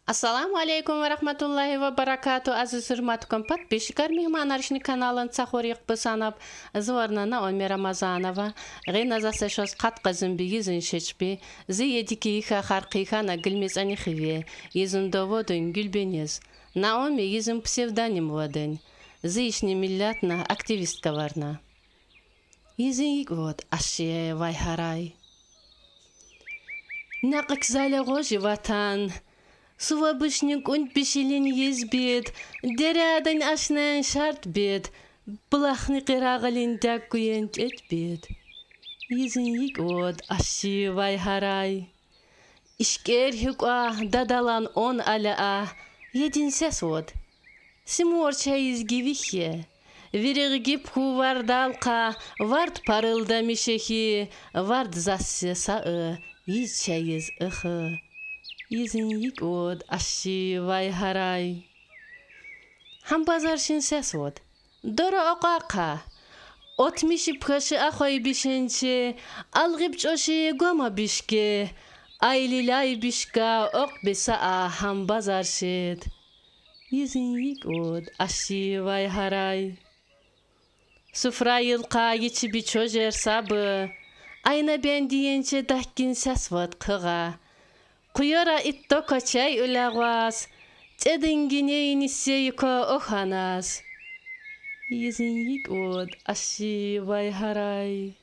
Ассаламу алейкум ва рахматуллахи ва баракату. Азиз hurmatli подписчикар, мehmanarshni kanalын цахорих бысанап, зварнана Оми Рамазанова, гына засешос қатқызын бигизін шечпи, зы едики иха харқиха на гылмесани хиве, изын доводын гүлбенез. Наоми изын псевдоним водын, зы ишни миллятна активистка варна. Изын игвод ашие вайхарай. Нақық зале гожи ватан, Сувабышник und бишилин езбет, дерядан ашнан шарт бет, Блахни қирағалин дәккуен четбет. Изін игвод аши вайхарай. Ишкер хюква дадалан он аля един сес вод. Симорча изгивихе. Виригип хувардалка, вард парылда мишехи, вард зассе саы, изчайыз ыхы. Изін игвод аши вайхарай. Хамбазаршин сес вод. Доро оqaqa. Отмиши пхаши ахой бишенче, алгиб чоши гома бишке, айлилай бишка оq беса хамбазаршет. Изін игвод аши вайхарай. Суфрайылqa ичи бичожер сабы, айна бендиенче дахкин сес вод қыға. Куяра итто качай улағвас, цедингине нисейко оханас. Изін игвод аши вайхарай.